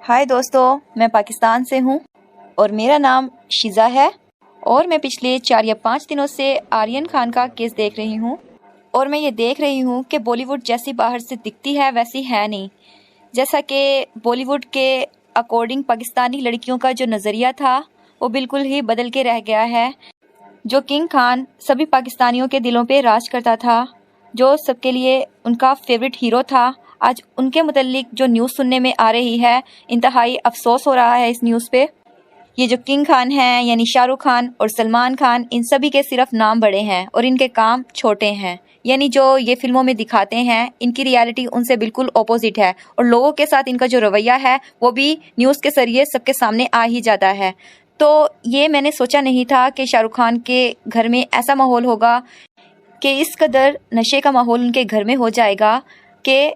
हाय दोस्तों, मैं पाकिस्तान से हूँ और मेरा नाम शिज़ा है और मैं पिछले 4 या 5 दिनों से आर्यन खान का केस देख रही हूँ। और मैं ये देख रही हूँ कि बॉलीवुड जैसी बाहर से दिखती है वैसी है नहीं। जैसा कि बॉलीवुड के अकॉर्डिंग पाकिस्तानी लड़कियों का जो नज़रिया था वो बिल्कुल ही बदल के रह गया है। जो किंग खान सभी पाकिस्तानियों के दिलों पे राज करता था, जो सबके लिए उनका फेवरेट हीरो था, आज उनके मुतल्लिक जो न्यूज़ सुनने में आ रही है, इंतहाई अफसोस हो रहा है इस न्यूज़ पे। ये जो किंग खान हैं यानी शाहरुख खान और सलमान खान, इन सभी के सिर्फ नाम बड़े हैं और इनके काम छोटे हैं। यानी जो ये फिल्मों में दिखाते हैं, इनकी रियलिटी उनसे बिल्कुल ऑपोजिट है और लोगों के साथ इनका जो रवैया है वो भी न्यूज़ के जरिए सबके सामने आ ही जाता है। तो ये मैंने सोचा नहीं था कि शाहरुख खान के घर में ऐसा माहौल होगा कि इस कदर नशे का माहौल उनके घर में हो जाएगा कि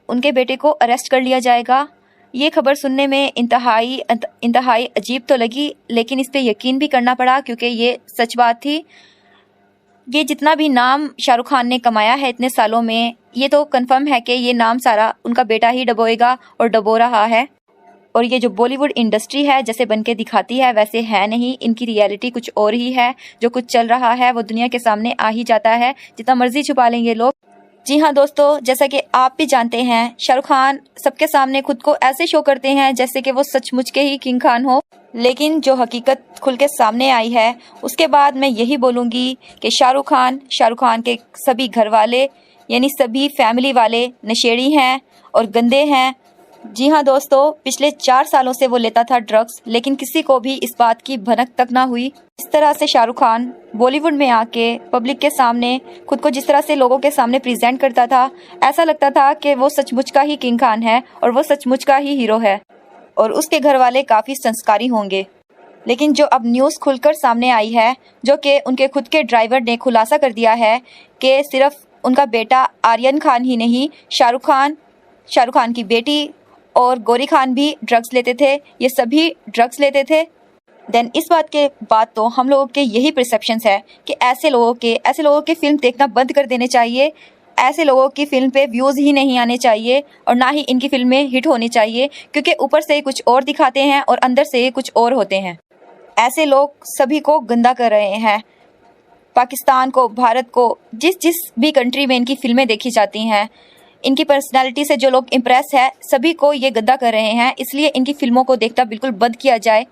उनके बेटे को अरेस्ट कर लिया जाएगा। ये खबर सुनने में इंतहाई अजीब तो लगी, लेकिन इस पे यकीन भी करना पड़ा क्योंकि ये सच बात थी। ये जितना भी नाम शाहरुख खान ने कमाया है इतने सालों में, ये तो कंफर्म है कि ये नाम सारा उनका बेटा ही डबोएगा और डबो रहा है। और ये जो बॉलीवुड इंडस्ट्री है जैसे बन के दिखाती है वैसे है नहीं, इनकी रियलिटी कुछ और ही है। जो कुछ चल रहा है वो दुनिया के सामने आ ही जाता है, जितना मर्जी छुपा लेंगे लोग। जी हाँ दोस्तों, जैसा कि आप भी जानते हैं, शाहरुख खान सबके सामने खुद को ऐसे शो करते हैं जैसे कि वो सचमुच के ही किंग खान हो। लेकिन जो हकीकत खुल के सामने आई है उसके बाद मैं यही बोलूँगी कि शाहरुख खान के सभी घर वाले यानी सभी फैमिली वाले नशेड़ी हैं और गंदे हैं। जी हाँ दोस्तों, पिछले 4 सालों से वो लेता था ड्रग्स, लेकिन किसी को भी इस बात की भनक तक ना हुई। इस तरह से शाहरुख खान बॉलीवुड में आके पब्लिक के सामने खुद को जिस तरह से लोगों के सामने प्रेजेंट करता था, ऐसा लगता था कि वो सचमुच का ही किंग खान है और वो सचमुच का ही हीरो है और उसके घर वाले काफ़ी संस्कारी होंगे। लेकिन जो अब न्यूज़ खुलकर सामने आई है, जो कि उनके खुद के ड्राइवर ने खुलासा कर दिया है कि सिर्फ उनका बेटा आर्यन खान ही नहीं, शाहरुख खान की बेटी और गौरी खान भी ड्रग्स लेते थे, ये सभी ड्रग्स लेते थे। देन इस बात के बाद तो हम लोगों के यही परसेप्शंस है कि ऐसे लोगों के फिल्म देखना बंद कर देने चाहिए। ऐसे लोगों की फिल्म पे व्यूज़ ही नहीं आने चाहिए और ना ही इनकी फिल्में हिट होनी चाहिए, क्योंकि ऊपर से कुछ और दिखाते हैं और अंदर से कुछ और होते हैं। ऐसे लोग सभी को गंदा कर रहे हैं। पाकिस्तान को, भारत को, जिस भी कंट्री में इनकी फिल्में देखी जाती हैं, इनकी पर्सनालिटी से जो लोग इम्प्रेस है, सभी को ये गंदा कर रहे हैं। इसलिए इनकी फिल्मों को देखना बिल्कुल बंद किया जाए।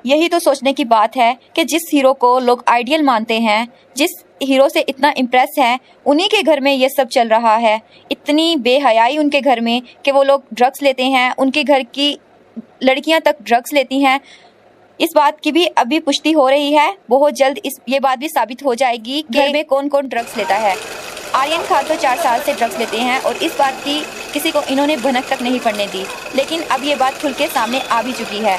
यही तो सोचने की बात है कि जिस हीरो को लोग आइडियल मानते हैं, जिस हीरो से इतना इम्प्रेस है, उन्हीं के घर में ये सब चल रहा है। इतनी बेहयाई उनके घर में कि वो लोग ड्रग्स लेते हैं, उनके घर की लड़कियां तक ड्रग्स लेती हैं। इस बात की भी अभी पुष्टि हो रही है, बहुत जल्द ये बात भी साबित हो जाएगी कि घर में कौन कौन ड्रग्स लेता है। आर्यन खान तो 4 साल से ड्रग्स लेते हैं और इस बात की किसी को इन्होंने भनक तक नहीं पड़ने दी, लेकिन अब ये बात खुल के सामने आ भी चुकी है।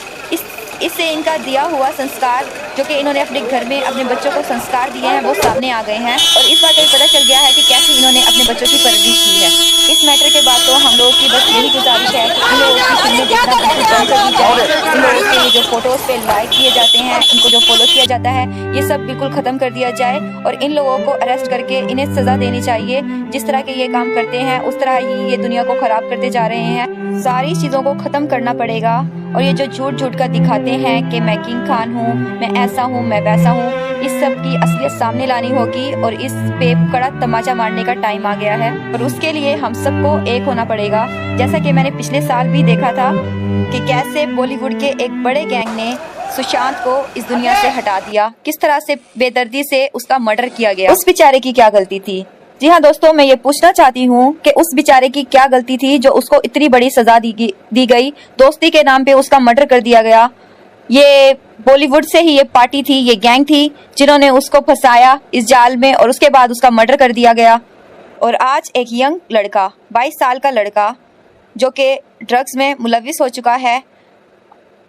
इससे इनका दिया हुआ संस्कार, जो कि इन्होंने अपने घर में अपने बच्चों को संस्कार दिए हैं, वो सामने आ गए हैं और इस बात का पता चल गया है कि कैसे इन्होंने अपने बच्चों की परवरिश की है। इस मैटर के बाद तो हम लोगों की बस यही गुजारिश है कि इन लोगों की फिल्में देखना बिल्कुल बंद कर दी जाए। इन लोगों के जो फोटोज़ पे लाइक किए जाते हैं, इनको जो फॉलो किया जाता है, ये सब बिल्कुल ख़त्म कर दिया जाए और इन लोगों को अरेस्ट करके इन्हें सज़ा देनी चाहिए। जिस तरह के ये काम करते हैं उस तरह ही ये दुनिया को ख़राब करते जा रहे हैं। सारी चीज़ों को ख़त्म करना पड़ेगा और ये जो झूठ का दिखाते हैं कि मैं किंग खान हूँ, मैं ऐसा हूँ, मैं वैसा हूँ, इस सब की असलियत सामने लानी होगी और इस पे कड़ा तमाचा मारने का टाइम आ गया है और उसके लिए हम सबको एक होना पड़ेगा। जैसा कि मैंने पिछले साल भी देखा था कि कैसे बॉलीवुड के एक बड़े गैंग ने सुशांत को इस दुनिया से हटा दिया, किस तरह से बेदर्दी से उसका मर्डर किया गया। उस बेचारे की क्या गलती थी? जी हाँ दोस्तों, मैं ये पूछना चाहती हूँ कि उस बेचारे की क्या गलती थी जो उसको इतनी बड़ी सजा दी गई। दोस्ती के नाम पे उसका मर्डर कर दिया गया। ये बॉलीवुड से ही ये पार्टी थी, ये गैंग थी जिन्होंने उसको फंसाया इस जाल में और उसके बाद उसका मर्डर कर दिया गया। और आज एक यंग लड़का, 22 साल का लड़का, जो कि ड्रग्स में मुलविस हो चुका है,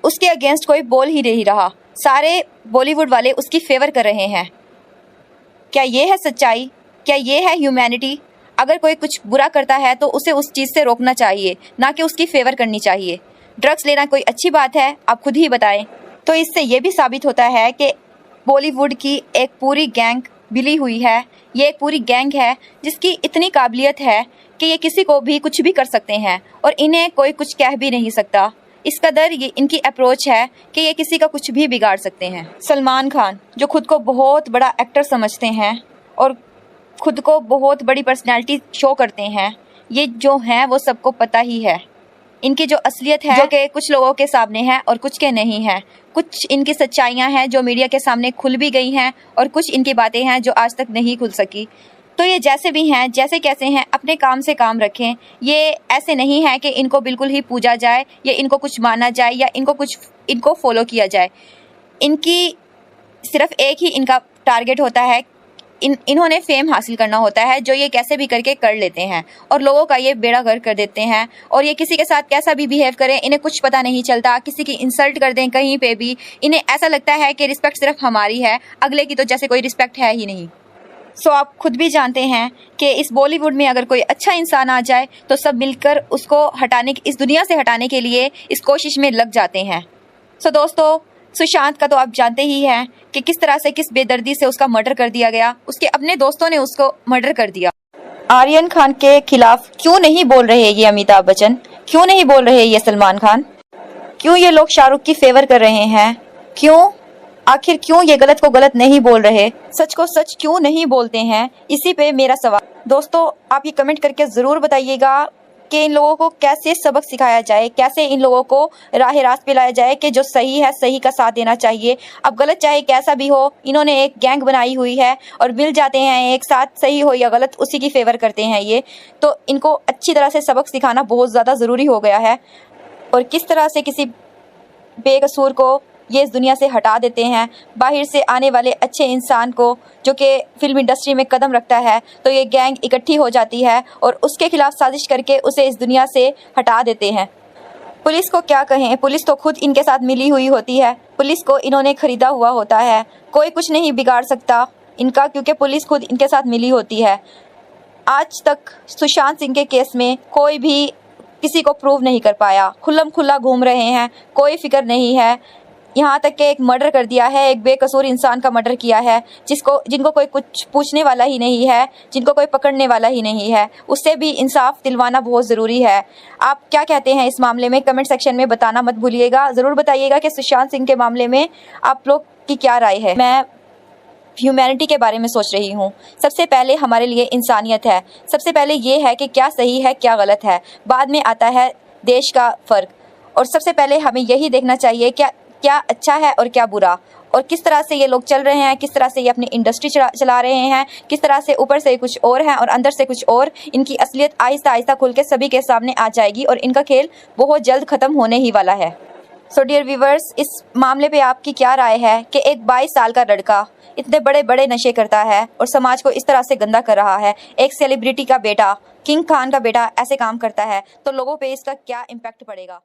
उसके अगेंस्ट कोई बोल ही नहीं रहा। सारे बॉलीवुड वाले उसकी फेवर कर रहे हैं। क्या ये है सच्चाई? क्या ये है ह्यूमैनिटी? अगर कोई कुछ बुरा करता है तो उसे उस चीज़ से रोकना चाहिए, ना कि उसकी फेवर करनी चाहिए। ड्रग्स लेना कोई अच्छी बात है? आप खुद ही बताएं। तो इससे ये भी साबित होता है कि बॉलीवुड की एक पूरी गैंग मिली हुई है। ये एक पूरी गैंग है जिसकी इतनी काबिलियत है कि ये किसी को भी कुछ भी कर सकते हैं और इन्हें कोई कुछ कह भी नहीं सकता। इस कदर ये इनकी अप्रोच है कि ये किसी का कुछ भी बिगाड़ सकते हैं। सलमान खान जो खुद को बहुत बड़ा एक्टर समझते हैं और खुद को बहुत बड़ी पर्सनैलिटी शो करते हैं, ये जो हैं वो सबको पता ही है। इनकी जो असलियत है जो कि कुछ लोगों के सामने है और कुछ के नहीं है। कुछ इनकी सच्चाइयाँ हैं जो मीडिया के सामने खुल भी गई हैं और कुछ इनकी बातें हैं जो आज तक नहीं खुल सकी। तो ये जैसे भी हैं, जैसे कैसे हैं, अपने काम से काम रखें। ये ऐसे नहीं है कि इनको बिल्कुल ही पूजा जाए या इनको कुछ माना जाए या इनको फॉलो किया जाए। इनकी सिर्फ एक ही इनका टारगेट होता है, इन्होंने फेम हासिल करना होता है, जो ये कैसे भी करके कर लेते हैं और लोगों का ये बेड़ा गर्क कर देते हैं। और ये किसी के साथ कैसा भी बिहेव करें, इन्हें कुछ पता नहीं चलता। किसी की इंसल्ट कर दें कहीं पे भी, इन्हें ऐसा लगता है कि रिस्पेक्ट सिर्फ हमारी है, अगले की तो जैसे कोई रिस्पेक्ट है ही नहीं। सो आप खुद भी जानते हैं कि इस बॉलीवुड में अगर कोई अच्छा इंसान आ जाए तो सब मिलकर उसको इस दुनिया से हटाने के लिए इस कोशिश में लग जाते हैं। सो दोस्तों, सुशांत का तो आप जानते ही हैं कि किस तरह से, किस बेदर्दी से उसका मर्डर कर दिया गया। उसके अपने दोस्तों ने उसको मर्डर कर दिया। आर्यन खान के खिलाफ क्यों नहीं बोल रहे ये अमिताभ बच्चन, क्यों नहीं बोल रहे ये सलमान खान, क्यों ये लोग शाहरुख की फेवर कर रहे हैं, आखिर क्यों ये गलत को गलत नहीं बोल रहे, सच को सच क्यों नहीं बोलते हैं? इसी पे मेरा सवाल। दोस्तों, आप ये कमेंट करके ज़रूर बताइएगा कि इन लोगों को कैसे सबक सिखाया जाए, कैसे इन लोगों को राह रास्त पे लाया जाए कि जो सही है सही का साथ देना चाहिए। अब गलत चाहे कैसा भी हो, इन्होंने एक गैंग बनाई हुई है और मिल जाते हैं एक साथ, सही हो या गलत उसी की फेवर करते हैं ये। तो इनको अच्छी तरह से सबक सिखाना बहुत ज़्यादा ज़रूरी हो गया है। और किस तरह से किसी बेकसूर को ये इस दुनिया से हटा देते हैं, बाहर से आने वाले अच्छे इंसान को जो कि फिल्म इंडस्ट्री में कदम रखता है, तो ये गैंग इकट्ठी हो जाती है और उसके खिलाफ साजिश करके उसे इस दुनिया से हटा देते हैं। पुलिस को क्या कहें, पुलिस तो खुद इनके साथ मिली हुई होती है, पुलिस को इन्होंने खरीदा हुआ होता है। कोई कुछ नहीं बिगाड़ सकता इनका, क्योंकि पुलिस खुद इनके साथ मिली होती है। आज तक सुशांत सिंह के केस में कोई भी किसी को प्रूव नहीं कर पाया, खुल्लम खुल्ला घूम रहे हैं, कोई फिक्र नहीं है। यहाँ तक कि एक मर्डर कर दिया है, एक बेकसूर इंसान का मर्डर किया है, जिनको कोई कुछ पूछने वाला ही नहीं है, जिनको कोई पकड़ने वाला ही नहीं है। उससे भी इंसाफ दिलवाना बहुत ज़रूरी है। आप क्या कहते हैं इस मामले में, कमेंट सेक्शन में बताना मत भूलिएगा। ज़रूर बताइएगा कि सुशांत सिंह के मामले में आप लोग की क्या राय है। मैं ह्यूमैनिटी के बारे में सोच रही हूँ। सबसे पहले हमारे लिए इंसानियत है, सबसे पहले ये है कि क्या सही है क्या गलत है, बाद में आता है देश का फ़र्क। और सबसे पहले हमें यही देखना चाहिए क्या अच्छा है और क्या बुरा, और किस तरह से ये लोग चल रहे हैं, किस तरह से ये अपनी इंडस्ट्री चला रहे हैं, किस तरह से ऊपर से कुछ और है और अंदर से कुछ और। इनकी असलियत आहिस्ता आहिस्ता खुल के सभी के सामने आ जाएगी और इनका खेल बहुत जल्द ख़त्म होने ही वाला है। सो डियर व्यूवर्स, इस मामले पे आपकी क्या राय है कि एक 22 साल का लड़का इतने बड़े बड़े नशे करता है और समाज को इस तरह से गंदा कर रहा है, एक सेलिब्रिटी का बेटा, किंग खान का बेटा ऐसे काम करता है, तो लोगों पे इसका क्या इम्पैक्ट पड़ेगा।